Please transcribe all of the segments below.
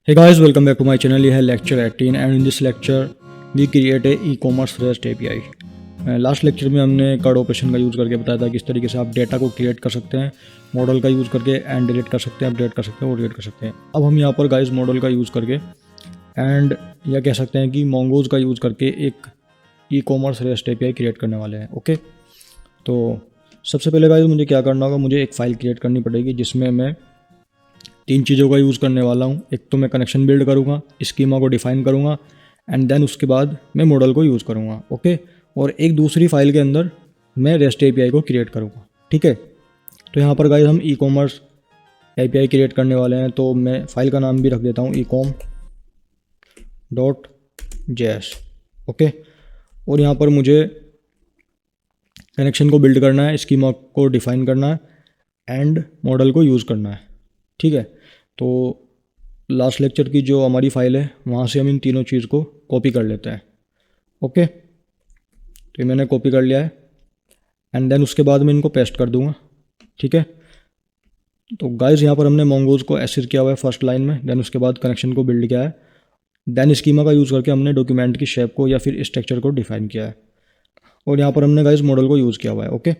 Hey guys, welcome back to my channel. ये है lecture 18 and in this lecture we create a e commerce rest API. Last lecture में हमने card operation का use करके बताया था किस तरीके से आप डेटा को क्रिएट कर सकते हैं, मॉडल का यूज़ करके एंड डिलीट कर सकते हैं, अपडेट कर सकते हैं और डिलीट कर सकते हैं। अब हम यहाँ पर गाइस मॉडल का यूज़ करके एंड या कह सकते हैं कि मोंगोज का यूज़ करके एक ई कॉमर्स रेस्ट एपीआई क्रिएट करने वाले हैं। ओके, तो सबसे पहले गाइस मुझे क्या करना होगा, मुझे एक फ़ाइल क्रिएट करनी पड़ेगी जिसमें मैं तीन चीज़ों का यूज़ करने वाला हूँ। एक तो मैं कनेक्शन बिल्ड करूँगा, स्कीमा को डिफाइन करूँगा एंड देन उसके बाद मैं मॉडल को यूज़ करूँगा। ओके, और एक दूसरी फाइल के अंदर मैं रेस्ट एपीआई को क्रिएट करूँगा। ठीक है, तो यहाँ पर गाइस हम ई कॉमर्स एपीआई क्रिएट करने वाले हैं, तो मैं फाइल का नाम भी रख देता हूँ ecom.js। ओके, और यहाँ पर मुझे कनेक्शन को बिल्ड करना है, स्कीमा को डिफाइन करना है एंड मॉडल को यूज़ करना है। ठीक है, तो लास्ट लेक्चर की जो हमारी फाइल है वहाँ से हम इन तीनों चीज़ को कॉपी कर लेते हैं। ओके, तो ये मैंने कॉपी कर लिया है एंड देन उसके बाद मैं इनको पेस्ट कर दूंगा। ठीक है, तो गाइस यहाँ पर हमने मोंगोज को एसिड किया हुआ है फर्स्ट लाइन में, देन उसके बाद कनेक्शन को बिल्ड किया है, देन स्कीमा का यूज़ करके हमने डॉक्यूमेंट की शेप को या फिर स्ट्रक्चर को डिफाइन किया है और यहाँ पर हमने गाइस मॉडल को यूज़ किया हुआ है। ओके,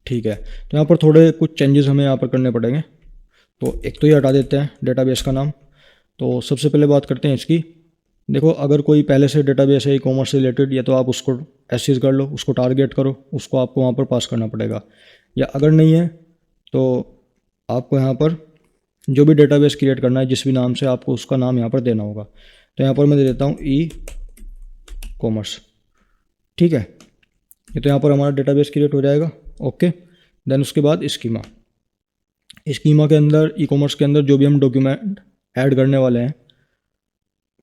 ठीक है, तो यहाँ पर थोड़े कुछ चेंजेस हमें यहाँ पर करने पड़ेंगे। तो एक तो ये हटा देते हैं डेटाबेस का नाम। तो सबसे पहले बात करते हैं इसकी। देखो, अगर कोई पहले से डेटाबेस है ई कॉमर्स से रिलेटेड, या तो आप उसको एसिज कर लो, उसको टारगेट करो, उसको आपको वहाँ पर पास करना पड़ेगा, या अगर नहीं है तो आपको यहाँ पर जो भी डेटाबेस क्रिएट करना है जिस भी नाम से, आपको उसका नाम यहाँ पर देना होगा। तो यहाँ पर मैं दे देता हूँ ई कॉमर्स। ठीक है, ये तो यहाँ पर हमारा डेटाबेस क्रिएट हो जाएगा। ओके, देन उसके बाद स्कीमा के अंदर, ई कॉमर्स के अंदर जो भी हम डॉक्यूमेंट ऐड करने वाले हैं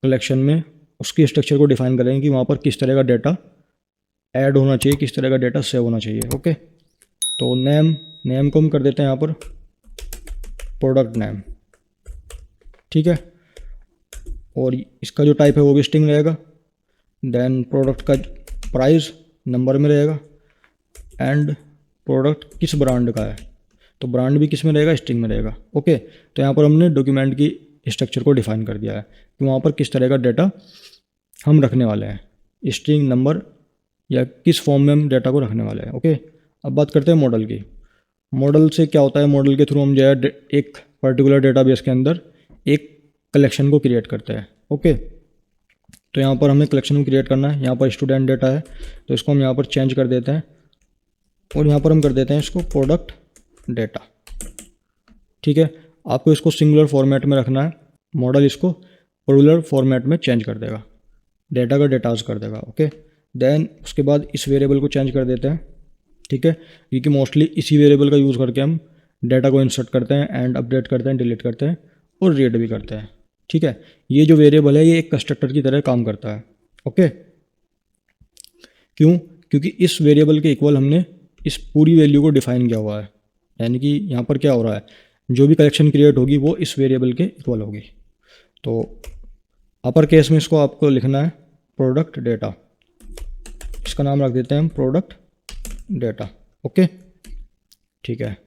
कलेक्शन में, उसकी स्ट्रक्चर को डिफाइन करेंगे कि वहाँ पर किस तरह का डेटा ऐड होना चाहिए, किस तरह का डेटा सेव होना चाहिए। ओके, तो नेम को हम कर देते हैं यहाँ पर प्रोडक्ट नेम। ठीक है, और इसका जो टाइप है वो भी स्ट्रिंग रहेगा। देन प्रोडक्ट का प्राइस नंबर में रहेगा एंड प्रोडक्ट किस ब्रांड का है तो ब्रांड भी किस में रहेगा, स्ट्रिंग में रहेगा। ओके, तो यहाँ पर हमने डॉक्यूमेंट की स्ट्रक्चर को डिफाइन कर दिया है कि वहाँ पर किस तरह का डेटा हम रखने वाले हैं, स्ट्रिंग, नंबर या किस फॉर्म में हम डेटा को रखने वाले हैं। ओके, अब बात करते हैं मॉडल की। मॉडल से क्या होता है, मॉडल के थ्रू हम जो है एक पर्टिकुलर डेटाबेस के अंदर एक कलेक्शन को क्रिएट करते हैं। ओके, तो यहाँ पर हमें कलेक्शन को क्रिएट करना है। यहाँ पर स्टूडेंट डेटा है तो इसको हम यहाँ पर चेंज कर देते हैं और यहाँ पर हम कर देते हैं इसको प्रोडक्ट डेटा। ठीक है, आपको इसको सिंगुलर फॉर्मेट में रखना है, मॉडल इसको प्लूरल फॉर्मेट में चेंज कर देगा, डेटा का डेटाज कर देगा। ओके, देन उसके बाद इस वेरिएबल को चेंज कर देते हैं। ठीक है, क्योंकि मोस्टली इसी वेरिएबल का यूज़ करके हम डेटा को इंसर्ट करते हैं एंड अपडेट करते हैं, डिलीट करते हैं और रीड भी करते हैं। ठीक है, ये जो वेरिएबल है ये एक कंस्ट्रक्टर की तरह काम करता है। ओके, क्यों? क्योंकि इस वेरिएबल के इक्वल हमने इस पूरी वैल्यू को डिफाइन किया हुआ है, यानी कि यहाँ पर क्या हो रहा है, जो भी कलेक्शन क्रिएट होगी वो इस वेरिएबल के इक्वल होगी। तो अपर केस में इसको आपको लिखना है प्रोडक्ट डेटा, इसका नाम रख देते हैं हम प्रोडक्ट डेटा। ओके, ठीक है,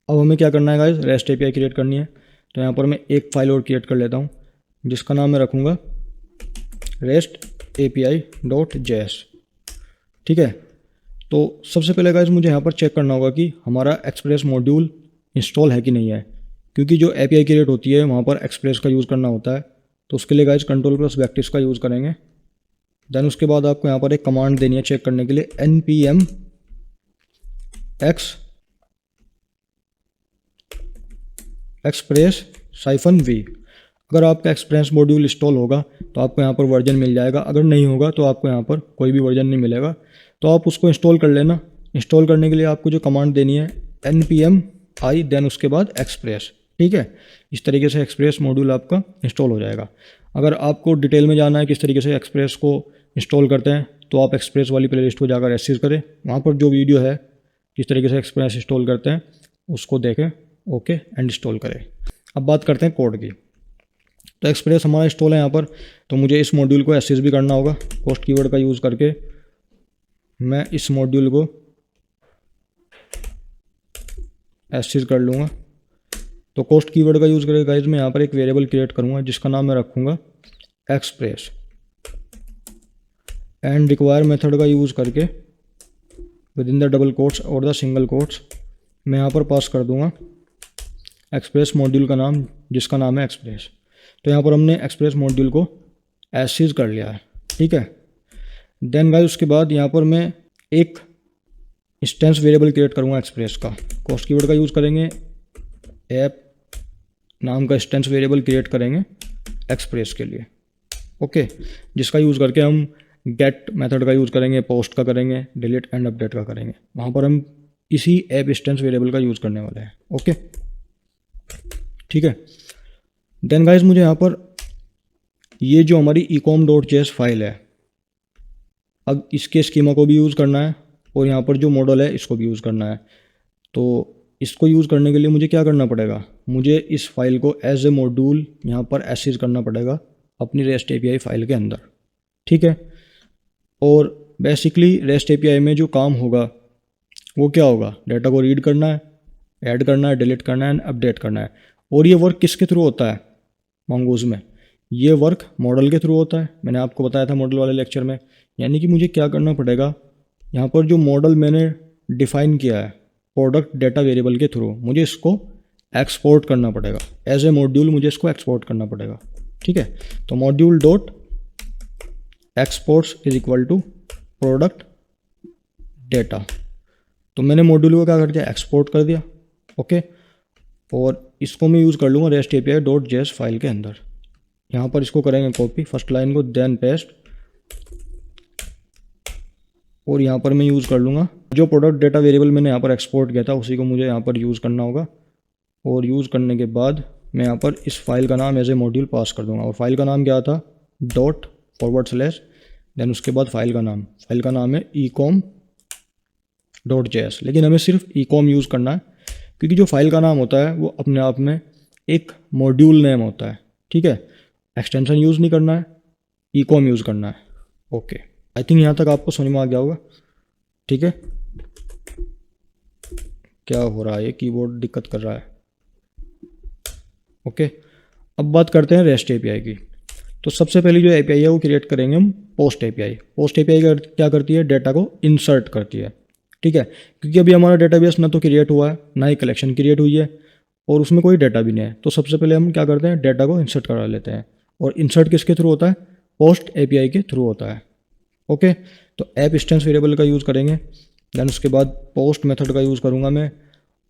अब हमें क्या करना है गाइस, रेस्ट एपीआई क्रिएट करनी है। तो यहाँ पर मैं एक फाइल और क्रिएट कर लेता हूँ जिसका नाम मैं रखूँगा रेस्ट एपीआई डॉट जेएस। ठीक है, तो सबसे पहले गाइस मुझे यहाँ पर चेक करना होगा कि हमारा एक्सप्रेस मॉड्यूल इंस्टॉल है कि नहीं है, क्योंकि जो एपीआई क्रिएट होती है वहाँ पर एक्सप्रेस का यूज़ करना होता है। तो उसके लिए गाइस Ctrl+Backspace का यूज़ करेंगे। देन उसके बाद आपको यहाँ पर एक कमांड देनी है चेक करने के लिए, npm x express-v। अगर आपका एक्सप्रेस मॉड्यूल इंस्टॉल होगा तो आपको यहाँ पर वर्जन मिल जाएगा, अगर नहीं होगा तो आपको यहाँ पर कोई भी वर्जन नहीं मिलेगा। तो आप उसको इंस्टॉल कर लेना। इंस्टॉल करने के लिए आपको जो कमांड देनी है npm i देन उसके बाद एक्सप्रेस। ठीक है, इस तरीके से एक्सप्रेस मॉड्यूल आपका इंस्टॉल हो जाएगा। अगर आपको डिटेल में जाना है किस तरीके से एक्सप्रेस को इंस्टॉल करते हैं तो आप एक्सप्रेस वाली प्लेलिस्ट को जाकर एक्सेस करें, वहाँ पर जो वीडियो है किस तरीके से एक्सप्रेस इंस्टॉल करते हैं उसको देखें। ओके, एंड इंस्टॉल करें। अब बात करते हैं कोड की। तो एक्सप्रेस हमारा इंस्टॉल है यहाँ पर, तो मुझे इस मॉड्यूल को एक्सेस भी करना होगा। पोस्ट कीवर्ड का यूज़ करके मैं इस मॉड्यूल को एक्सेस कर लूँगा तो कोस्ट कीवर्ड का यूज़ करके गाइज मैं यहाँ पर एक वेरिएबल क्रिएट करूँगा जिसका नाम मैं रखूँगा एक्सप्रेस, एंड रिक्वायर मेथड का यूज़ करके with in the double quotes और द सिंगल कोट्स मैं यहाँ पर पास कर दूँगा एक्सप्रेस मॉड्यूल का नाम, जिसका नाम है एक्सप्रेस। तो यहाँ पर हमने एक्सप्रेस मॉड्यूल को एसिज कर लिया है, ठीक है। देन गाइस उसके बाद यहाँ पर मैं एक इंस्टेंस वेरिएबल क्रिएट करूँगा एक्सप्रेस का। कोस्ट कीवर्ड का यूज़ करेंगे, ऐप नाम का इंस्टेंस वेरिएबल क्रिएट करेंगे एक्सप्रेस के लिए, ओके, जिसका यूज़ करके हम गेट मेथड का यूज़ करेंगे, पोस्ट का करेंगे, डिलीट एंड अपडेट का करेंगे। वहाँ पर हम इसी ऐप इंस्टेंस वेरिएबल का यूज़ करने वाले हैं, ओके, ठीक है। देन गाइस मुझे यहाँ पर ये जो हमारी ecom.js फाइल है, अब इसके स्कीमा को भी यूज़ करना है और यहाँ पर जो मॉडल है इसको भी यूज़ करना है। तो इसको यूज़ करने के लिए मुझे क्या करना पड़ेगा, मुझे इस फाइल को एज ए मॉड्यूल यहाँ पर एसिज करना पड़ेगा अपनी रेस्ट एपीआई फाइल के अंदर, ठीक है। और बेसिकली रेस्ट एपीआई में जो काम होगा वो क्या होगा, डाटा को रीड करना है, ऐड करना है, डिलीट करना है एंड अपडेट करना है। और ये वर्क किसके थ्रू होता है मंगूज़ में, ये वर्क मॉडल के थ्रू होता है। मैंने आपको बताया था मॉडल वाले लेक्चर में। यानी कि मुझे क्या करना पड़ेगा, यहाँ पर जो मॉडल मैंने डिफ़ाइन किया है प्रोडक्ट डेटा वेरिएबल के थ्रू, मुझे इसको एक्सपोर्ट करना पड़ेगा एज ए मॉड्यूल, मुझे इसको एक्सपोर्ट करना पड़ेगा, ठीक है। तो module dot exports is equal to product data. तो मैंने मॉड्यूल को क्या कर दिया, एक्सपोर्ट कर दिया, ओके। और इसको मैं यूज़ कर लूँगा rest API dot JS file के अंदर। यहाँ पर इसको करेंगे कॉपी फर्स्ट लाइन को, देन पेस्ट, और यहाँ पर मैं यूज़ कर लूँगा जो प्रोडक्ट डेटा वेरिएबल मैंने यहाँ पर एक्सपोर्ट किया था उसी को मुझे यहाँ पर यूज़ करना होगा। और यूज़ करने के बाद मैं यहाँ पर इस फाइल का नाम एज ए मॉड्यूल पास कर दूँगा। और फाइल का नाम क्या था, डॉट /, देन उसके बाद फाइल का नाम है ecom.js। लेकिन हमें सिर्फ ecom यूज़ करना है क्योंकि जो फाइल का नाम होता है वो अपने आप में एक मॉड्यूल नेम होता है, ठीक है। एक्सटेंशन यूज़ नहीं करना है, ecom यूज़ करना है, ओके। आई थिंक यहाँ तक आपको समझ में आ गया होगा, ठीक है। क्या हो रहा है, ये कीबोर्ड दिक्कत कर रहा है, ओके। अब बात करते हैं रेस्ट एपीआई की। तो सबसे पहले जो एपीआई है वो क्रिएट करेंगे हम पोस्ट एपीआई। पोस्ट एपीआई क्या करती है, डेटा को इंसर्ट करती है, ठीक है। क्योंकि अभी हमारा डेटाबेस ना तो क्रिएट हुआ है ना ही कलेक्शन क्रिएट हुई है और उसमें कोई डेटा भी नहीं है। तो सबसे पहले हम क्या करते हैं, डेटा को इंसर्ट करा लेते हैं। और इंसर्ट किसके थ्रू होता है, पोस्ट एपीआई के थ्रू होता है, ओके। तो ऐप इंस्टेंस वेरिएबल का यूज़ करेंगे, देन उसके बाद पोस्ट मेथड का यूज़ करूँगा मैं।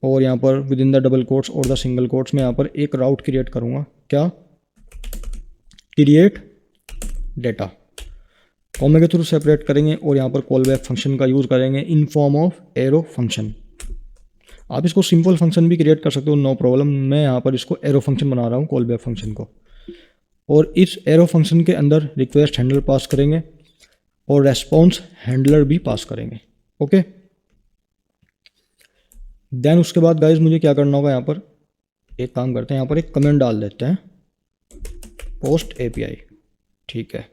और यहाँ पर with in the double quotes और द सिंगल कोट्स में यहाँ पर एक राउट क्रिएट करूँगा, क्या, क्रिएट डेटा, कॉमा के थ्रू सेपरेट करेंगे। और यहाँ पर कॉल बैक फंक्शन का यूज़ करेंगे in form of arrow function. आप इसको सिंपल फंक्शन भी क्रिएट कर सकते हो, नो प्रॉब्लम। मैं यहाँ पर इसको एरो फंक्शन बना रहा हूँ, कॉल बैक फंक्शन को। और इस एरो फंक्शन के अंदर रिक्वेस्ट हैंडलर पास करेंगे और रेस्पॉन्स हैंडलर भी पास करेंगे, ओके। देन उसके बाद गाइज मुझे क्या करना होगा, यहाँ पर एक काम करते हैं, यहाँ पर एक कमेंट डाल देते हैं पोस्ट एपीआई, ठीक है।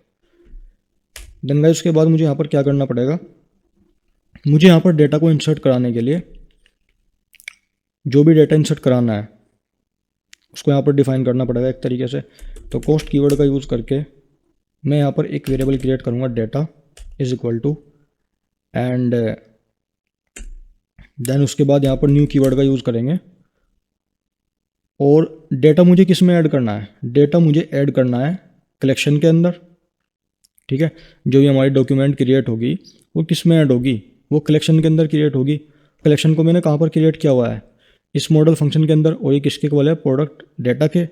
देन गाइज उसके बाद मुझे यहाँ पर क्या करना पड़ेगा, मुझे यहाँ पर डेटा को इंसर्ट कराने के लिए जो भी डेटा इंसर्ट कराना है उसको यहाँ पर डिफाइन करना पड़ेगा एक तरीके से। तो पोस्ट कीवर्ड का यूज़ करके मैं यहाँ पर एक वेरिएबल क्रिएट करूँगा, data is equal to, and then उसके बाद यहाँ पर न्यू कीवर्ड का यूज़ करेंगे। और डेटा मुझे किस में ऐड करना है, डेटा मुझे ऐड करना है कलेक्शन के अंदर, ठीक है। जो भी हमारी डॉक्यूमेंट क्रिएट होगी वो किस में ऐड होगी, वो कलेक्शन के अंदर क्रिएट होगी। कलेक्शन को मैंने कहाँ पर क्रिएट किया हुआ है, इस मॉडल फंक्शन के अंदर। और ये किसके वाले है, प्रोडक्ट डेटा के।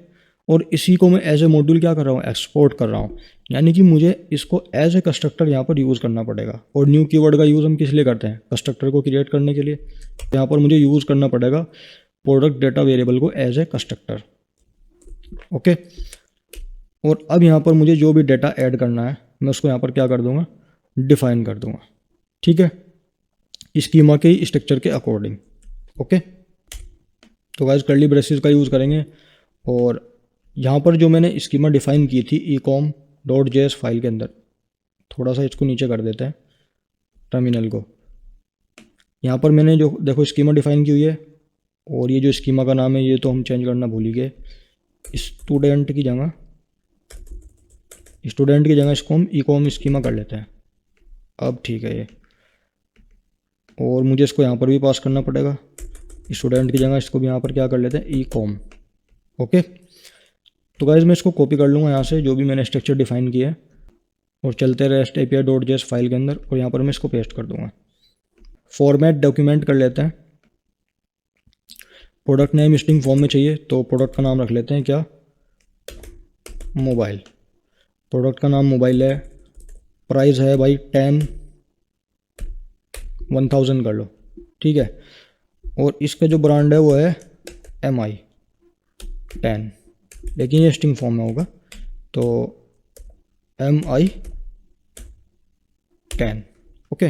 और इसी को मैं एज ए मॉड्यूल क्या कर रहा हूँ, एक्सपोर्ट कर रहा हूँ। यानी कि मुझे इसको एज ए कंस्ट्रक्टर यहाँ पर यूज़ करना पड़ेगा। और न्यू कीवर्ड का यूज़ हम किस लिए करते हैं, कंस्ट्रक्टर को क्रिएट करने के लिए। यहाँ पर मुझे यूज़ करना पड़ेगा प्रोडक्ट डेटा वेरिएबल को एज ए कंस्ट्रक्टर, ओके। और अब यहाँ पर मुझे जो भी डेटा ऐड करना है मैं उसको यहाँ पर क्या कर दूँगा, डिफाइन कर दूँगा, ठीक है, स्कीमा के स्ट्रक्चर के अकॉर्डिंग, ओके। तो गाइस कर्ली ब्रेसेस का यूज़ करेंगे। और यहाँ पर जो मैंने स्कीमा डिफाइन की थी ecom.js फाइल के अंदर, थोड़ा सा इसको नीचे कर देते हैं टर्मिनल को। यहाँ पर मैंने जो देखो स्कीमा डिफाइन की हुई है और ये जो स्कीमा का नाम है ये तो हम चेंज करना भूल ही गए। स्टूडेंट की जगह इसको हम ईकॉम स्कीमा कर लेते हैं। अब ठीक है ये, और मुझे इसको यहाँ पर भी पास करना पड़ेगा। स्टूडेंट की जगह इसको भी यहाँ पर क्या कर लेते हैं, ईकॉम। ओके, तो गाइस मैं इसको कॉपी कर लूँगा यहाँ से जो भी मैंने स्ट्रक्चर डिफाइन किया है, और चलते रेस्ट API.js फाइल के अंदर, और यहाँ पर मैं इसको पेस्ट कर दूँगा। फॉर्मेट डॉक्यूमेंट कर लेते हैं। प्रोडक्ट नेम स्ट्रिंग फॉर्म में चाहिए, तो प्रोडक्ट का नाम रख लेते हैं क्या, मोबाइल। प्रोडक्ट का नाम मोबाइल है। प्राइस है भाई 1000 कर लो, ठीक है। और इसका जो ब्रांड है वो है MI 10, लेकिन ये स्ट्रिंग फॉर्म में होगा, तो MI 10। ओके,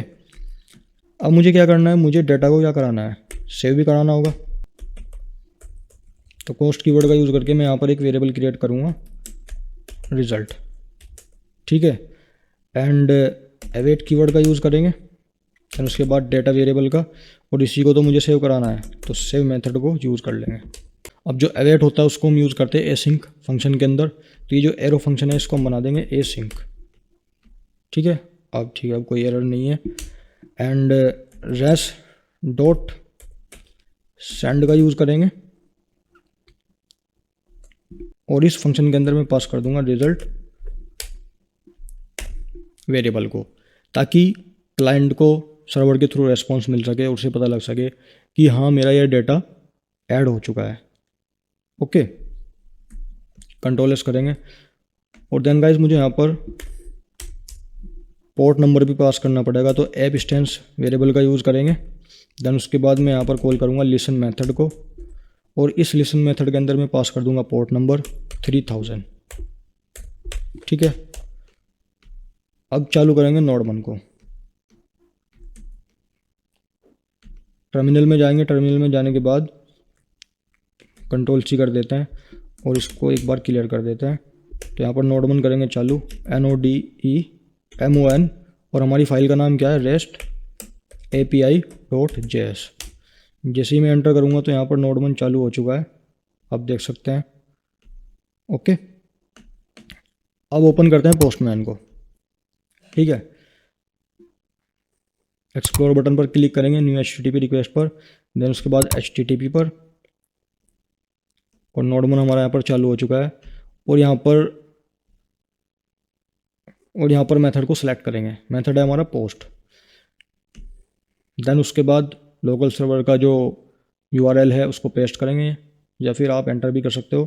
अब मुझे क्या करना है, मुझे डाटा को क्या कराना है, सेव भी कराना होगा। तो पोस्ट कीवर्ड का यूज़ करके मैं यहाँ पर एक वेरिएबल क्रिएट करूँगा रिजल्ट, ठीक है। एंड अवेट कीवर्ड का यूज़ करेंगे, और उसके बाद डेटा वेरिएबल का, और इसी को तो मुझे सेव कराना है, तो सेव मेथड को यूज़ कर लेंगे। अब जो अवेट होता है उसको हम यूज़ करते हैं एसिंक फंक्शन के अंदर, तो ये जो एरो फंक्शन है इसको हम बना देंगे एसिंक, ठीक है। अब ठीक है, अब कोई एरर नहीं है। एंड रेस डॉट सेंड का यूज़ करेंगे, और इस फंक्शन के अंदर मैं पास कर दूंगा रिजल्ट वेरिएबल को, ताकि क्लाइंट को सर्वर के थ्रू रेस्पॉन्स मिल सके और उसे पता लग सके कि हाँ मेरा यह डेटा ऐड हो चुका है। ओके, कंट्रोल एस करेंगे, और देन गाइस मुझे यहाँ पर पोर्ट नंबर भी पास करना पड़ेगा, तो ऐप इंस्टेंस वेरिएबल का यूज़ करेंगे। देन उसके बाद मैं यहाँ पर कॉल करूँगा लिसन मेथड को, और इस लिसन मेथड के अंदर मैं पास कर दूंगा पोर्ट नंबर 3000, ठीक है। अब चालू करेंगे नोडमन को। टर्मिनल में जाएंगे, टर्मिनल में जाने के बाद कंट्रोल C कर देते हैं, और इसको एक बार क्लियर कर देते हैं। तो यहाँ पर नोडमन करेंगे चालू, NODEMON, और हमारी फाइल का नाम क्या है, रेस्ट API.js। जैसे ही मैं एंटर करूँगा तो यहाँ पर नोडमन चालू हो चुका है, आप देख सकते हैं। ओके, अब ओपन करते हैं पोस्टमैन को, ठीक है। एक्सप्लोर बटन पर क्लिक करेंगे, न्यू HTTP रिक्वेस्ट पर, देन उसके बाद HTTP पर, और नोडमन हमारा यहाँ पर चालू हो चुका है। और यहाँ पर मेथड को सिलेक्ट करेंगे, मेथड है हमारा पोस्ट। देन उसके बाद लोकल सर्वर का जो URL है उसको पेस्ट करेंगे, या फिर आप एंटर भी कर सकते हो।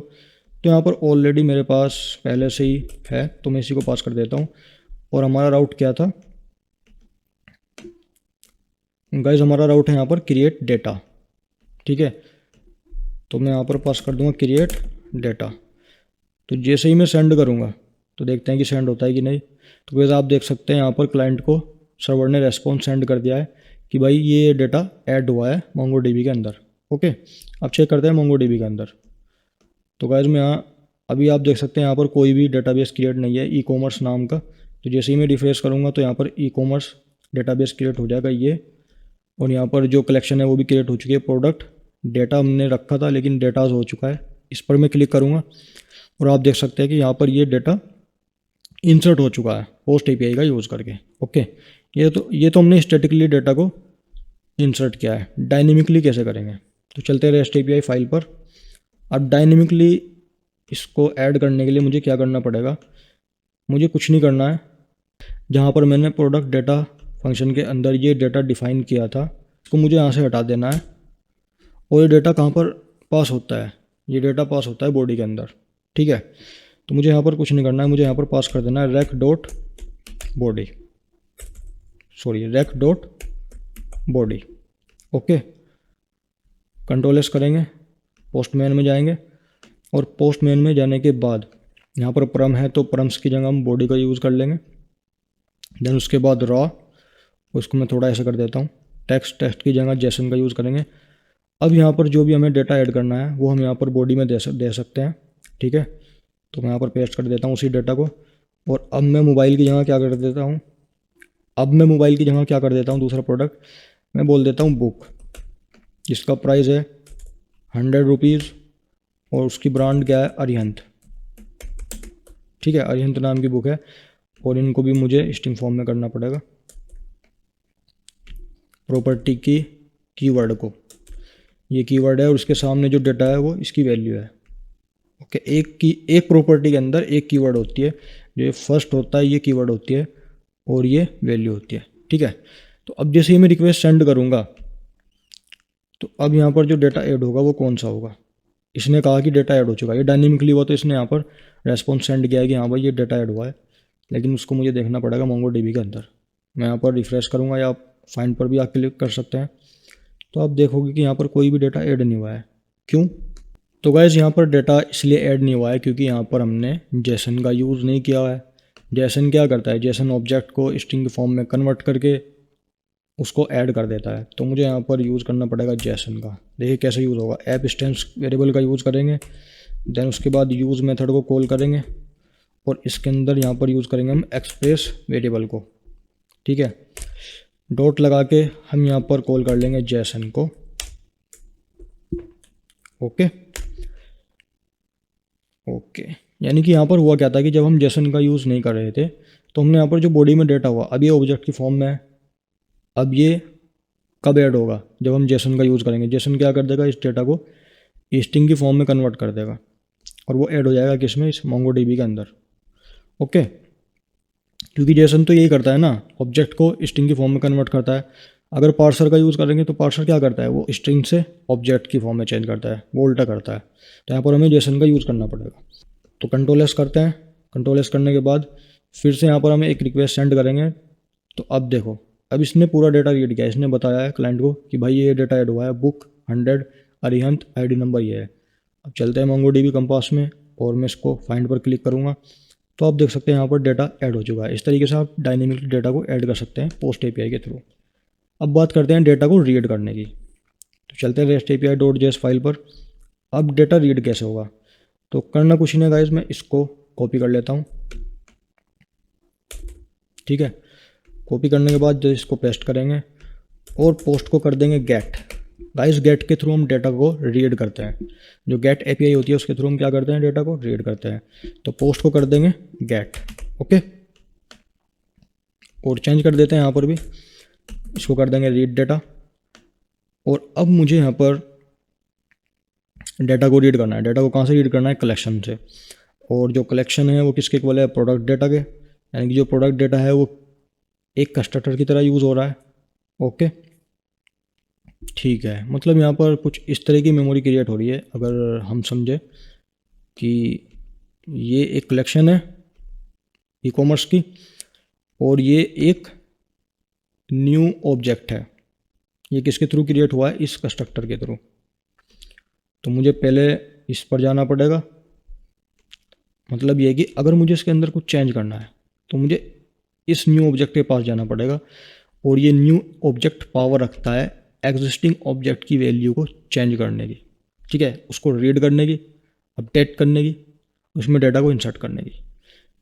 तो यहाँ पर ऑलरेडी मेरे पास पहले से ही है, तो मैं इसी को पास कर देता हूँ। और हमारा राउट क्या था गाइज, हमारा राउट है यहाँ पर क्रिएट डेटा, ठीक है। तो मैं यहाँ पर पास कर दूंगा क्रिएट डेटा। तो जैसे ही मैं सेंड करूँगा तो देखते हैं कि सेंड होता है कि नहीं। तो गाइज आप देख सकते हैं यहाँ पर क्लाइंट को सर्वर ने रेस्पॉन्स सेंड कर दिया है कि भाई ये डेटा ऐड हुआ है MongoDB के अंदर। ओके, अब चेक करते हैं MongoDB के अंदर। तो गाइज मैं यहाँ अभी आप देख सकते हैं यहाँ पर कोई भी डेटाबेस क्रिएट नहीं है ई-कॉमर्स नाम का। तो जैसे ही मैं रिफ्रेश करूँगा तो यहाँ पर ई-कॉमर्स डेटाबेस क्रिएट हो जाएगा ये, और यहाँ पर जो कलेक्शन है वो भी क्रिएट हो चुकी है। प्रोडक्ट डेटा हमने रखा था लेकिन डेटाज हो चुका है। इस पर मैं क्लिक करूँगा और आप देख सकते हैं कि यहाँ पर ये डेटा इंसर्ट हो चुका है पोस्ट API का यूज़ करके। ओके, ये तो हमने स्टैटिकली डेटा को इंसर्ट किया है। डायनेमिकली कैसे करेंगे, तो चलते हैं रेस्ट API फाइल पर। अब डायनेमिकली इसको ऐड करने के लिए मुझे क्या करना पड़ेगा, मुझे कुछ नहीं करना है। जहाँ पर मैंने प्रोडक्ट डेटा फंक्शन के अंदर ये डेटा डिफाइन किया था उसको मुझे यहाँ से हटा देना है। और ये डेटा कहाँ पर पास होता है, ये डेटा पास होता है बॉडी के अंदर, ठीक है। तो मुझे यहाँ पर कुछ नहीं करना है, मुझे यहाँ पर पास कर देना है rec dot body. Okay, control S करेंगे, पोस्टमैन में जाएंगे, और पोस्टमैन में जाने के बाद यहाँ पर परम है तो परम्स की जगह हम बॉडी का यूज़ कर लेंगे। देन उसके बाद रॉ, उसको मैं थोड़ा ऐसा कर देता हूँ। टेक्स्ट की जगह जेसन का यूज़ करेंगे। अब यहाँ पर जो भी हमें डेटा ऐड करना है वो हम यहाँ पर बॉडी में दे सकते हैं, ठीक है। तो मैं यहाँ पर पेस्ट कर देता हूँ उसी डेटा को। और अब मैं मोबाइल की जगह क्या कर देता हूँ, दूसरा प्रोडक्ट मैं बोल देता हूँ बुक, जिसका प्राइस है ₹100 और उसकी ब्रांड क्या है, अरिहंत। ठीक है, अरिहंत नाम की बुक है। और इनको भी मुझे स्ट्रिंग फॉर्म में करना पड़ेगा, प्रॉपर्टी की कीवर्ड को। ये कीवर्ड है और उसके सामने जो डेटा है वो इसकी वैल्यू है। ओके, एक प्रॉपर्टी के अंदर एक कीवर्ड होती है, जो फर्स्ट होता है ये कीवर्ड होती है और ये वैल्यू होती है। ठीक है, तो अब जैसे ही मैं रिक्वेस्ट सेंड करूँगा तो अब यहाँ पर जो डेटा ऐड होगा वो कौन सा होगा। इसने कहा कि डेटा ऐड हो चुका है, ये डायनेमिकली हुआ तो इसने यहाँ पर रेस्पॉन्स सेंड किया है कि हाँ भाई ये डेटा ऐड हुआ है, लेकिन उसको मुझे देखना पड़ेगा मोंगोडीबी के अंदर। मैं यहाँ पर रिफ्रेश करूँगा या आप फाइंड पर भी आप क्लिक कर सकते हैं, तो आप देखोगे कि यहाँ पर कोई भी डेटा ऐड नहीं हुआ है। क्यों? तो गाइस यहाँ पर डेटा इसलिए ऐड नहीं हुआ है क्योंकि यहाँ पर हमने जेसन का यूज़ नहीं किया है। जेसन क्या करता है, जेसन ऑब्जेक्ट को स्ट्रिंग फॉर्म में कन्वर्ट करके उसको ऐड कर देता है। तो मुझे यहाँ पर यूज़ करना पड़ेगा जेसन का। देखिए कैसे यूज़ होगा, ऐप इंस्टेंस वेरिएबल का यूज़ करेंगे, देन उसके बाद यूज़ मेथड को कॉल करेंगे और इसके अंदर यहाँ पर यूज़ करेंगे हम एक्सप्रेस वेरिएबल को। ठीक है, डॉट लगा के हम यहाँ पर कॉल कर लेंगे जेसन को। ओके ओके, यानी कि यहाँ पर हुआ क्या था कि जब हम जेसन का यूज़ नहीं कर रहे थे तो हमने यहाँ पर जो बॉडी में डेटा हुआ, अब ये ऑब्जेक्ट की फॉर्म में है। अब ये कब ऐड होगा, जब हम जेसन का यूज़ करेंगे। जेसन क्या कर देगा, इस डेटा को स्ट्रिंग की फॉर्म में कन्वर्ट कर देगा और वो ऐड हो जाएगा किसमें, इस मोंगोडीबी के अंदर। ओके, क्योंकि जेसन तो यही करता है ना, ऑब्जेक्ट को स्ट्रिंग की फॉर्म में कन्वर्ट करता है। अगर पार्सर का यूज़ करेंगे तो पार्सर क्या करता है, वो स्ट्रिंग से ऑब्जेक्ट की फॉर्म में चेंज करता है, वो उल्टा करता है। तो यहाँ पर हमें जेसन का यूज़ करना पड़ेगा। तो कंट्रोल एस करते हैं। कंट्रोल एस करने के बाद फिर से यहाँ पर हमें एक रिक्वेस्ट सेंड करेंगे। तो अब देखो, अब इसने पूरा डेटा रीड किया, इसने बताया है क्लाइंट को कि भाई ये डेटा ऐड हुआ है, बुक 100 अरिहंत आईडी नंबर ये है। अब चलते हैं मोंगोडीबी कंपास में और मैं इसको फाइंड पर क्लिक करूँगा तो आप देख सकते हैं यहाँ पर डेटा ऐड हो चुका है। इस तरीके से आप डायनेमिकली डेटा को ऐड कर सकते हैं पोस्ट एपीआई के थ्रू। अब बात करते हैं डेटा को रीड करने की। तो चलते हैं रेस्ट एपीआई .js फाइल पर। अब डेटा रीड कैसे होगा, तो करना कुछ नहीं गाइस, मैं इसको कॉपी कर लेता हूँ। ठीक है, कॉपी करने के बाद जो इसको पेस्ट करेंगे और पोस्ट को कर देंगे गेट। गाइस गेट के थ्रू हम डेटा को रीड करते हैं, जो गेट एपीआई होती है उसके थ्रू हम क्या करते हैं, डेटा को रीड करते हैं। तो पोस्ट को कर देंगे गेट। ओके, और चेंज कर देते हैं यहाँ पर भी, इसको कर देंगे रीड डेटा। और अब मुझे यहाँ पर डेटा को रीड करना है। डेटा को कहाँ से रीड करना है, कलेक्शन से। और जो कलेक्शन है वो किसके इक्वल है, प्रोडक्ट डेटा के। यानी कि जो प्रोडक्ट डेटा है वो एक कंस्ट्रक्टर की तरह यूज़ हो रहा है। ओके, ठीक है, मतलब यहाँ पर कुछ इस तरह की मेमोरी क्रिएट हो रही है। अगर हम समझे कि ये एक कलेक्शन है ई कॉमर्स की और ये एक न्यू ऑब्जेक्ट है, ये किसके थ्रू क्रिएट हुआ है, इस कंस्ट्रक्टर के थ्रू। तो मुझे पहले इस पर जाना पड़ेगा। मतलब ये है कि अगर मुझे इसके अंदर कुछ चेंज करना है तो मुझे इस न्यू ऑब्जेक्ट के पास जाना पड़ेगा। और ये न्यू ऑब्जेक्ट पावर रखता है एग्जिस्टिंग ऑब्जेक्ट की वैल्यू को चेंज करने की। ठीक है, उसको रीड करने की, अपडेट करने की, उसमें डेटा को इंसर्ट करने की।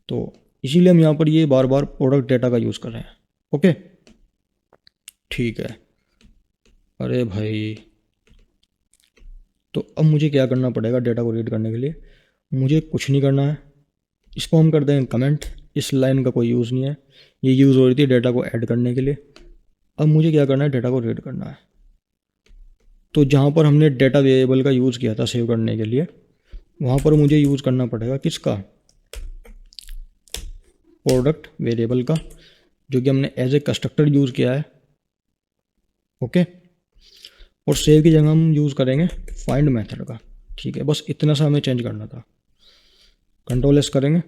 तो इसीलिए हम यहाँ पर ये बार बार प्रोडक्ट डेटा का यूज़ कर रहे हैं। ओके, ठीक है। अरे भाई, तो अब मुझे क्या करना पड़ेगा डेटा को रीड करने के लिए, मुझे कुछ नहीं करना है। इसको हम कर देंगे कमेंट, इस लाइन का कोई यूज़ नहीं है, ये यूज़ हो रही थी डेटा को ऐड करने के लिए। अब मुझे क्या करना है, डेटा को रीड करना है। तो जहाँ पर हमने डेटा वेरिएबल का यूज़ किया था सेव करने के लिए, वहाँ पर मुझे यूज़ करना पड़ेगा किसका, प्रोडक्ट वेरिएबल का, जो कि हमने एज ए कंस्ट्रक्टर यूज़ किया है। ओके, और सेव की जगह हम यूज़ करेंगे फाइंड मेथड का। ठीक है, बस इतना सा हमें चेंज करना था। कंट्रोल एस करेंगे।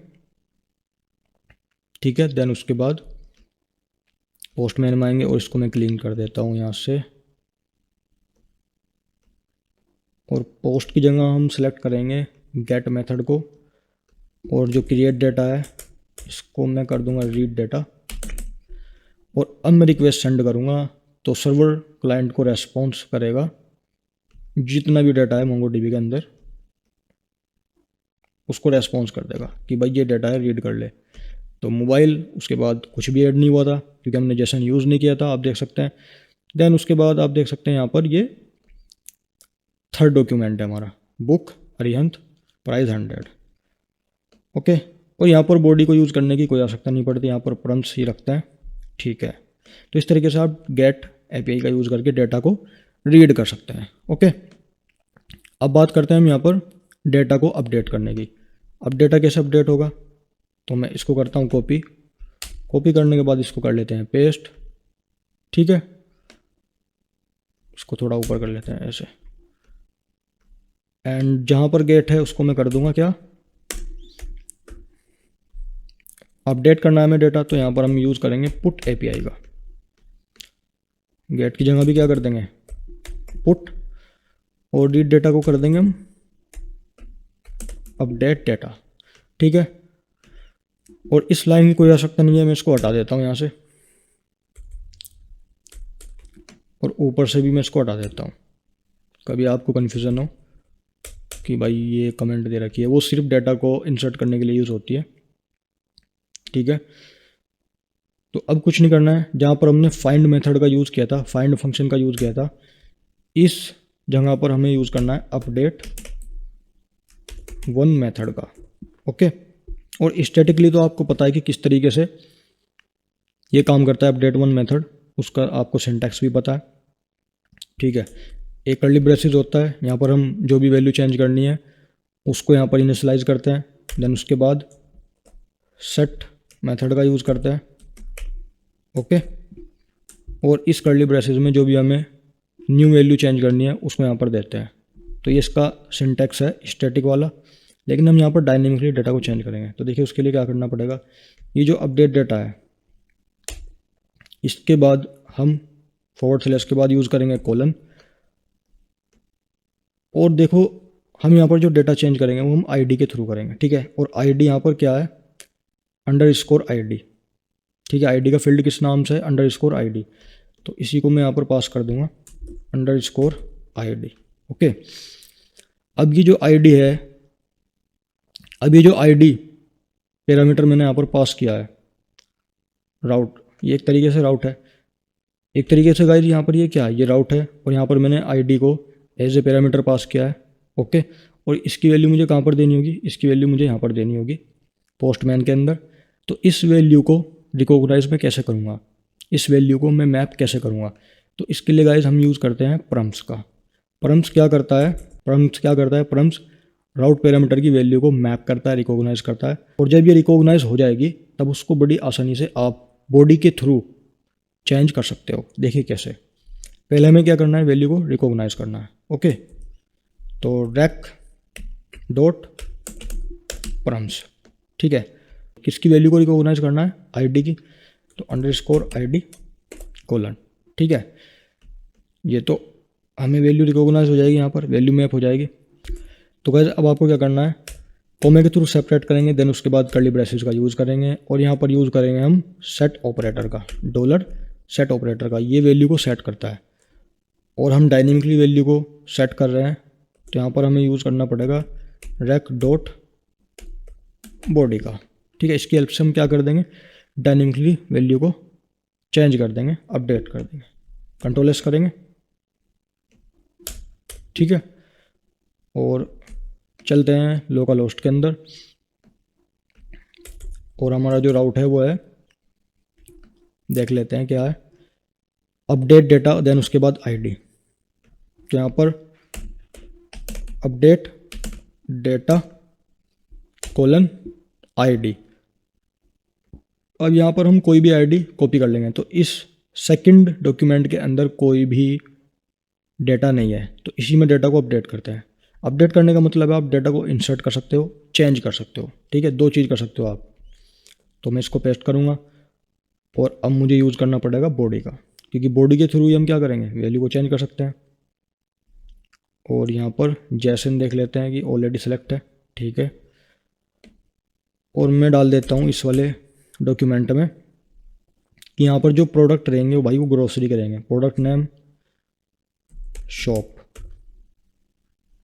ठीक है, देन उसके बाद पोस्टमैन में आएंगे और इसको मैं क्लीन कर देता हूँ यहाँ से। और पोस्ट की जगह हम सेलेक्ट करेंगे गेट मेथड को, और जो क्रिएट डेटा है इसको मैं कर दूंगा रीड डेटा। और अब मैं रिक्वेस्ट सेंड करूँगा तो सर्वर क्लाइंट को रेस्पॉन्स करेगा, जितना भी डेटा है मोंगोडीबी के अंदर उसको रेस्पॉन्स कर देगा कि भाई ये डेटा है, रीड कर ले। तो मोबाइल उसके बाद कुछ भी ऐड नहीं हुआ था क्योंकि हमने जेसन यूज़ नहीं किया था, आप देख सकते हैं। देन उसके बाद आप देख सकते हैं यहाँ पर ये थर्ड डॉक्यूमेंट है हमारा, बुक अरिहंत प्राइस 100। ओके, और यहाँ पर बॉडी को यूज़ करने की कोई आवश्यकता नहीं पड़ती, यहाँ पर परम्स ही रखता है। ठीक है, तो इस तरीके से आप गेट एपीआई का यूज़ करके डेटा को रीड कर सकते हैं। ओके, अब बात करते हैं हम यहाँ पर डेटा को अपडेट करने की। अब डेटा कैसे अपडेट होगा, तो मैं इसको करता हूँ कॉपी। कॉपी करने के बाद इसको कर लेते हैं पेस्ट। ठीक है, इसको थोड़ा ऊपर कर लेते हैं ऐसे, एंड जहाँ पर गेट है उसको मैं कर दूंगा क्या, अपडेट करना है हमें डेटा, तो यहाँ पर हम यूज़ करेंगे पुट एपीआई का। गेट की जगह भी क्या कर देंगे, पुट, और रीड डेटा को कर देंगे हम अपडेट डेटा। ठीक है, और इस लाइन की कोई आवश्यकता नहीं है, मैं इसको हटा देता हूँ यहाँ से, और ऊपर से भी मैं इसको हटा देता हूँ। कभी आपको कन्फ्यूज़न हो कि भाई ये कमेंट दे रखी है, वो सिर्फ डेटा को इंसर्ट करने के लिए यूज़ होती है। ठीक है, तो अब कुछ नहीं करना है, जहाँ पर हमने फाइंड मेथड का यूज़ किया था, फाइंड फंक्शन का यूज़ किया था, इस जगह पर हमें यूज़ करना है अपडेट वन मेथड का। ओके, और स्टैटिकली तो आपको पता है कि किस तरीके से ये काम करता है अपडेट वन मेथड, उसका आपको सिंटैक्स भी पता है। ठीक है, एक कर्ली ब्रेसेस होता है, यहाँ पर हम जो भी वैल्यू चेंज करनी है उसको यहाँ पर इनिशियलाइज करते हैं, देन उसके बाद सेट मेथड का यूज़ करते हैं। ओके, और इस कर्ली ब्रेसेस में जो भी हमें न्यू वैल्यू चेंज करनी है उसको यहाँ पर देते हैं। तो ये इसका सिंटैक्स है स्टैटिक वाला, लेकिन हम यहाँ पर डायनेमिकली डेटा को चेंज करेंगे। तो देखिए उसके लिए क्या करना पड़ेगा, ये जो अपडेट डेटा है इसके बाद हम फॉरवर्ड स्लैश के बाद यूज़ करेंगे कोलन, और देखो हम यहाँ पर जो डेटा चेंज करेंगे वो हम आईडी के थ्रू करेंगे। ठीक है, और आईडी यहाँ पर क्या है, अंडरस्कोर आईडी। ठीक है, आईडी का फील्ड किस नाम से है, अंडरस्कोर आईडी, तो इसी को मैं यहाँ पर पास कर दूंगा अंडरस्कोर आईडी। ओके, अब ये जो आईडी है, अब ये जो आईडी पैरामीटर मैंने यहाँ पर पास किया है राउट, ये एक तरीके से राउट है, एक तरीके से गाइस यहाँ पर ये क्या है, ये राउट है, और यहाँ पर मैंने आईडी को एज ए पैरामीटर पास किया है। ओके, और इसकी वैल्यू मुझे कहाँ पर देनी होगी, इसकी वैल्यू मुझे यहाँ पर देनी होगी पोस्टमैन के अंदर। तो इस वैल्यू को रिकॉग्नाइज में कैसे करूँगा, इस वैल्यू को मैं मैप कैसे करूँगा, तो इसके लिए गाइस हम यूज़ करते हैं परम्स का। परम्स क्या करता है, परम्स राउट पैरामीटर की वैल्यू को मैप करता है, रिकॉग्नाइज करता है, और जब ये रिकॉग्नाइज हो जाएगी तब उसको बड़ी आसानी से आप बॉडी के थ्रू चेंज कर सकते हो। देखिए कैसे, पहले हमें क्या करना है, वैल्यू को रिकॉग्नाइज करना है। ओके, तो रैक डॉट परम्स। ठीक है, किसकी वैल्यू को रिकॉग्नाइज करना है, आईडी की, तो अंडरस्कोर आईडी कोलन। ठीक है, ये तो हमें वैल्यू रिकॉग्नाइज हो जाएगी, यहाँ पर वैल्यू मैप हो जाएगी। तो गाइस अब आपको क्या करना है, कॉमे के थ्रू सेपरेट करेंगे, देन उसके बाद कर्ली ब्रेसेस का यूज़ करेंगे, और यहाँ पर यूज़ करेंगे हम सेट ऑपरेटर का, डॉलर सेट ऑपरेटर का, ये वैल्यू को सेट करता है, और हम डायनेमिकली वैल्यू को सेट कर रहे हैं, तो यहाँ पर हमें यूज़ करना पड़ेगा रैक डॉट बॉडी का। ठीक है, इसकी हेल्प से हम क्या कर देंगे, डायनेमिकली वैल्यू को चेंज कर देंगे, अपडेट कर देंगे, कंट्रोल एस करेंगे। ठीक है, और चलते हैं लोकल होस्ट के अंदर, और हमारा जो राउट है वो है, देख लेते हैं क्या है, अपडेट डेटा, देन उसके बाद आईडी। तो यहाँ पर अपडेट डेटा कोलन आईडी। अब यहाँ पर हम कोई भी आईडी कॉपी कर लेंगे, तो इस सेकंड डॉक्यूमेंट के अंदर कोई भी डेटा नहीं है, तो इसी में डेटा को अपडेट करते हैं। अपडेट करने का मतलब है आप डेटा को इंसर्ट कर सकते हो, चेंज कर सकते हो। ठीक है, दो चीज़ कर सकते हो आप। तो मैं इसको पेस्ट करूँगा, और अब मुझे यूज़ करना पड़ेगा बॉडी का, क्योंकि बॉडी के थ्रू ही हम क्या करेंगे, वैल्यू को चेंज कर सकते हैं। और यहाँ पर जैसन देख लेते हैं कि ऑलरेडी सेलेक्ट है। ठीक है, और मैं डाल देता हूँ इस वाले डॉक्यूमेंट में कि यहाँ पर जो प्रोडक्ट रहेंगे वो भाई वो ग्रोसरी के रहेंगे, प्रोडक्ट नेम शॉप।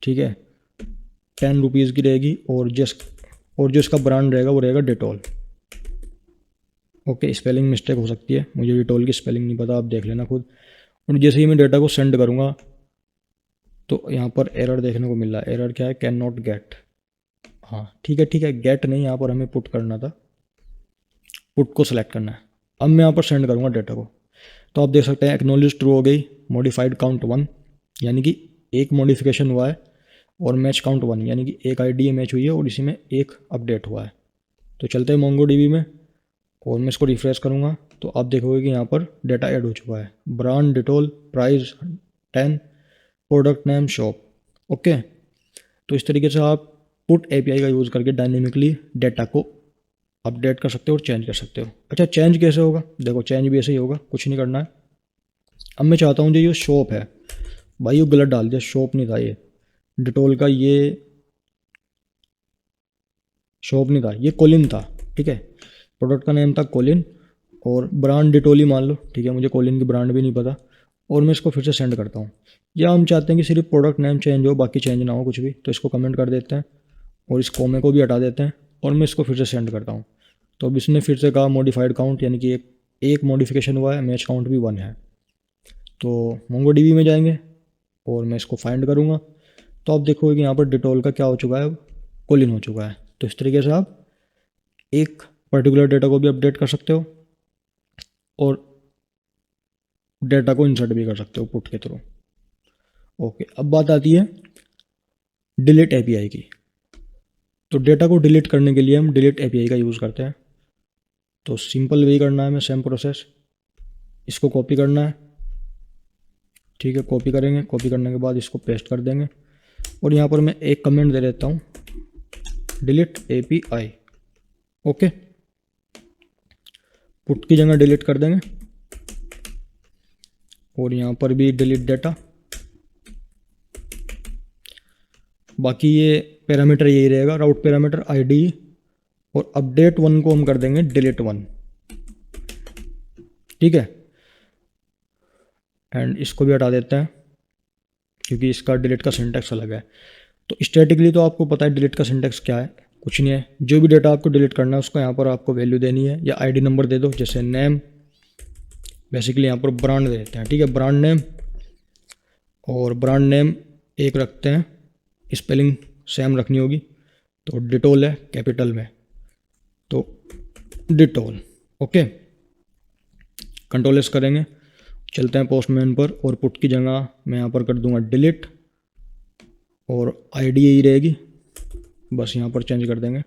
ठीक है, 10 रुपीज़ की रहेगी, और जो इसका ब्रांड रहेगा वो रहेगा डेटॉल। ओके, स्पेलिंग मिस्टेक हो सकती है, मुझे डेटॉल की स्पेलिंग नहीं पता, आप देख लेना खुद। और जैसे ही मैं डेटा को सेंड करूँगा तो यहाँ पर एरर देखने को मिल रहा है। एरर क्या है? Can not gate. हाँ ठीक है, गेट नहीं, यहाँ पर हमें पुट करना था, पुट को सिलेक्ट करना है। अब मैं यहाँ पर सेंड करूँगा डेटा को। तो आप देख सकते हैं एक्नॉलेज ट्रू हो गई, मॉडिफाइड काउंट 1 यानी कि एक मॉडिफिकेशन हुआ है, और मैच काउंट 1 यानी कि एक आईडी मैच हुई है और इसी में एक अपडेट हुआ है। तो चलते हैं मोंगोडीबी में और मैं इसको रिफ्रेश करूँगा तो आप देखोगे कि यहाँ पर डेटा ऐड हो चुका है। Brand, Dettol, price 10, product name, shop. Okay, तो इस तरीके से आप पुट एपीआई का यूज़ करके डायनेमिकली डेटा को अपडेट कर सकते हो और चेंज कर सकते हो। अच्छा, चेंज कैसे होगा? देखो चेंज भी ऐसे ही होगा, कुछ नहीं करना है। अब मैं चाहता हूँ जो ये शॉप है, भाई ये गलत डाल दिया, शॉप नहीं था ये, डिटोल का ये शॉप नहीं था, ये कोलिन था। ठीक है, प्रोडक्ट का नेम था कोलिन और ब्रांड डिटोली मान लो। ठीक है, मुझे कोलिन की ब्रांड भी नहीं पता, और मैं इसको फिर से सेंड करता हूँ। या हम चाहते हैं कि सिर्फ प्रोडक्ट नेम चेंज हो, बाकी चेंज ना हो कुछ भी, तो इसको कमेंट कर देते हैं और इस कोमे को भी हटा देते हैं और मैं इसको फिर से सेंड करता हूँ। तो अब इसने फिर से कहा मॉडिफाइड काउंट यानी कि एक मॉडिफिकेशन हुआ है, मैच काउंट भी 1 है। तो मोंगोडीबी में जाएंगे और मैं इसको फाइंड करूँगा तो आप देखोगे कि यहाँ पर डिटोल का क्या हो चुका है, अब कोलिन हो चुका है। तो इस तरीके से आप एक पर्टिकुलर डेटा को भी अपडेट कर सकते हो और डेटा को इंसर्ट भी कर सकते हो पुट के थ्रू। ओके, अब बात आती है डिलीट एपीआई की। तो डेटा को डिलीट करने के लिए हम डिलीट एपीआई का यूज़ करते हैं। तो सिंपल वे करना है, मैं सेम प्रोसेस, इसको कॉपी करना है। ठीक है, कॉपी करेंगे, कॉपी करने के बाद इसको पेस्ट कर देंगे और यहाँ पर मैं एक कमेंट दे देता हूँ, डिलीट एपीआई। ओके, पुट की जगह डिलीट कर देंगे और यहाँ पर भी डिलीट डेटा। बाकी ये पैरामीटर यही रहेगा, राउट पैरामीटर, आईडी, और अपडेट 1 को हम कर देंगे डिलीट 1। ठीक है, एंड इसको भी हटा देते हैं क्योंकि इसका डिलीट का सिंटैक्स अलग है। तो स्टैटिकली तो आपको पता है डिलीट का सिंटैक्स क्या है, कुछ नहीं है। जो भी डेटा आपको डिलीट करना है उसको यहाँ पर आपको वैल्यू देनी है या आईडी नंबर दे दो, जैसे नेम, बेसिकली यहाँ पर ब्रांड दे देते हैं। ठीक है, ब्रांड नेम, और ब्रांड नेम एक रखते हैं, स्पेलिंग सेम रखनी होगी। तो डिटोल है कैपिटल में, तो डिटोल। ओके, कंट्रोल एस करेंगे, चलते हैं पोस्टमैन पर और पुट की जगह मैं यहाँ पर कर दूंगा डिलीट और आईडी यही रहेगी, बस यहाँ पर चेंज कर देंगे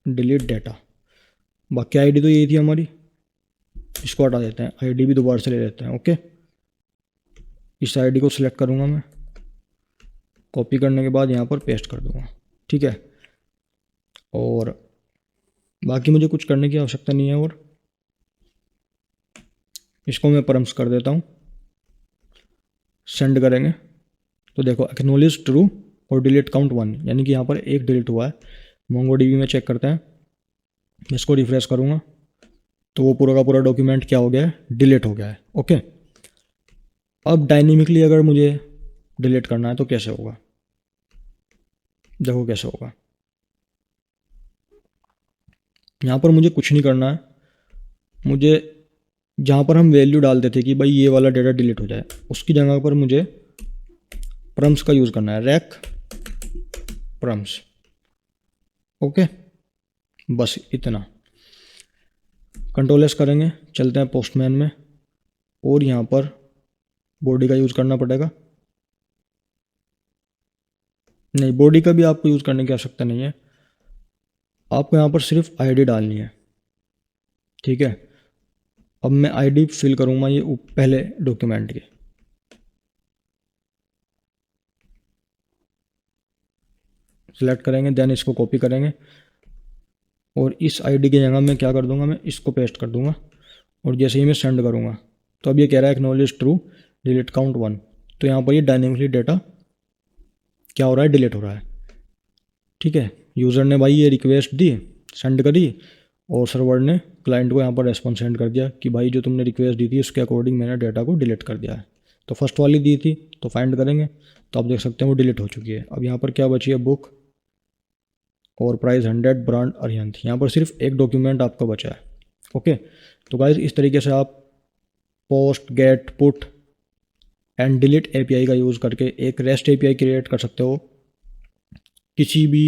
डिलीट डेटा। बाकी आईडी तो यही थी हमारी, इसको हटा देते हैं, आईडी भी दोबारा से ले लेते हैं। ओके, इस आईडी को सिलेक्ट करूँगा मैं, कॉपी करने के बाद यहाँ पर पेस्ट कर दूँगा। ठीक है, और बाकी मुझे कुछ करने की आवश्यकता नहीं है, और इसको मैं परम्स कर देता हूँ, सेंड करेंगे तो देखो एक्नॉलेज ट्रू और डिलीट काउंट 1 यानी कि यहाँ पर एक डिलीट हुआ है। मोंगोडीबी में चेक करते हैं, मैं इसको रिफ्रेश करूँगा तो वो पूरा का पूरा डॉक्यूमेंट क्या हो गया है, डिलीट हो गया है। ओके, अब डायनेमिकली अगर मुझे डिलीट करना है तो कैसे होगा, देखो कैसे होगा। यहाँ पर मुझे कुछ नहीं करना है, मुझे जहाँ पर हम वैल्यू डालते थे कि भाई ये वाला डेटा डिलीट हो जाए, उसकी जगह पर मुझे परम्स का यूज़ करना है, रैक परम्स। ओके, बस इतना। कंट्रोल एस करेंगे, चलते हैं पोस्टमैन में और यहाँ पर बॉडी का यूज़ करना पड़ेगा। नहीं, बॉडी का भी आपको यूज़ करने की आवश्यकता नहीं है, आपको यहाँ पर सिर्फ आईडी डालनी है। ठीक है, अब मैं आईडी फिल करूँगा ये पहले डॉक्यूमेंट की। सिलेक्ट करेंगे, देन इसको कॉपी करेंगे और इस आईडी की जगह मैं क्या कर दूंगा, मैं इसको पेस्ट कर दूंगा और जैसे ही मैं सेंड करूँगा तो अब ये कह रहा है एक्नॉलेज ट्रू डिलीट काउंट 1। तो यहाँ पर ये डायनेमिकली डेटा क्या हो रहा है, डिलीट हो रहा है। ठीक है, यूज़र ने भाई ये रिक्वेस्ट दी, सेंड करी, और सर्वर ने क्लाइंट को यहाँ पर रेस्पॉन्स सेंड कर दिया कि भाई जो तुमने रिक्वेस्ट दी थी उसके अकॉर्डिंग मैंने डेटा को डिलीट कर दिया है। तो फर्स्ट वाली दी थी तो फाइंड करेंगे तो आप देख सकते हैं वो डिलीट हो चुकी है। अब यहाँ पर क्या बची है, बुक और प्राइस 100, ब्रांड अरिहंत। यहाँ पर सिर्फ एक डॉक्यूमेंट आपका बचा है। ओके, तो गाइस इस तरीके से आप post, get, put and delete API का यूज़ करके एक रेस्ट एपीआई क्रिएट कर सकते हो किसी भी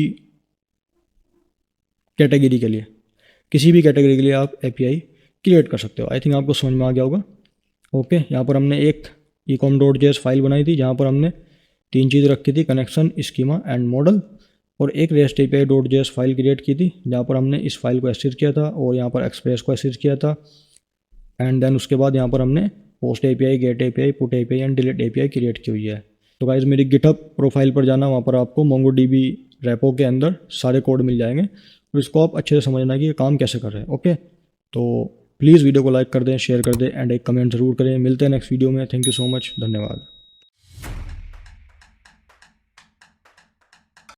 कैटेगरी के लिए। किसी भी कैटेगरी के लिए आप एपीआई क्रिएट कर सकते हो। आई थिंक आपको समझ में आ गया होगा। ओके, यहाँ पर हमने एक ecom.js फाइल बनाई थी जहाँ पर हमने 3 चीज़ रखी थी, कनेक्शन, स्कीमा एंड मॉडल, और एक रेस्ट API.js फाइल क्रिएट की थी जहाँ पर हमने इस फाइल को एक्सेस किया था और यहाँ पर एक्सप्रेस को एक्सेस किया था। एंड देन उसके बाद यहाँ पर हमने post API, get API, put API and delete API create की हुई है। तो गाइज मेरी गिटहब प्रोफाइल पर जाना, वहाँ पर आपको MongoDB रेपो के अंदर सारे कोड मिल जाएंगे। तो इसको आप अच्छे से समझना कि ये काम कैसे कर रहे हैं। ओके, तो प्लीज़ वीडियो को लाइक कर दें, शेयर कर दें एंड एक कमेंट ज़रूर करें। मिलते हैं नेक्स्ट वीडियो में। थैंक यू सो मच, धन्यवाद।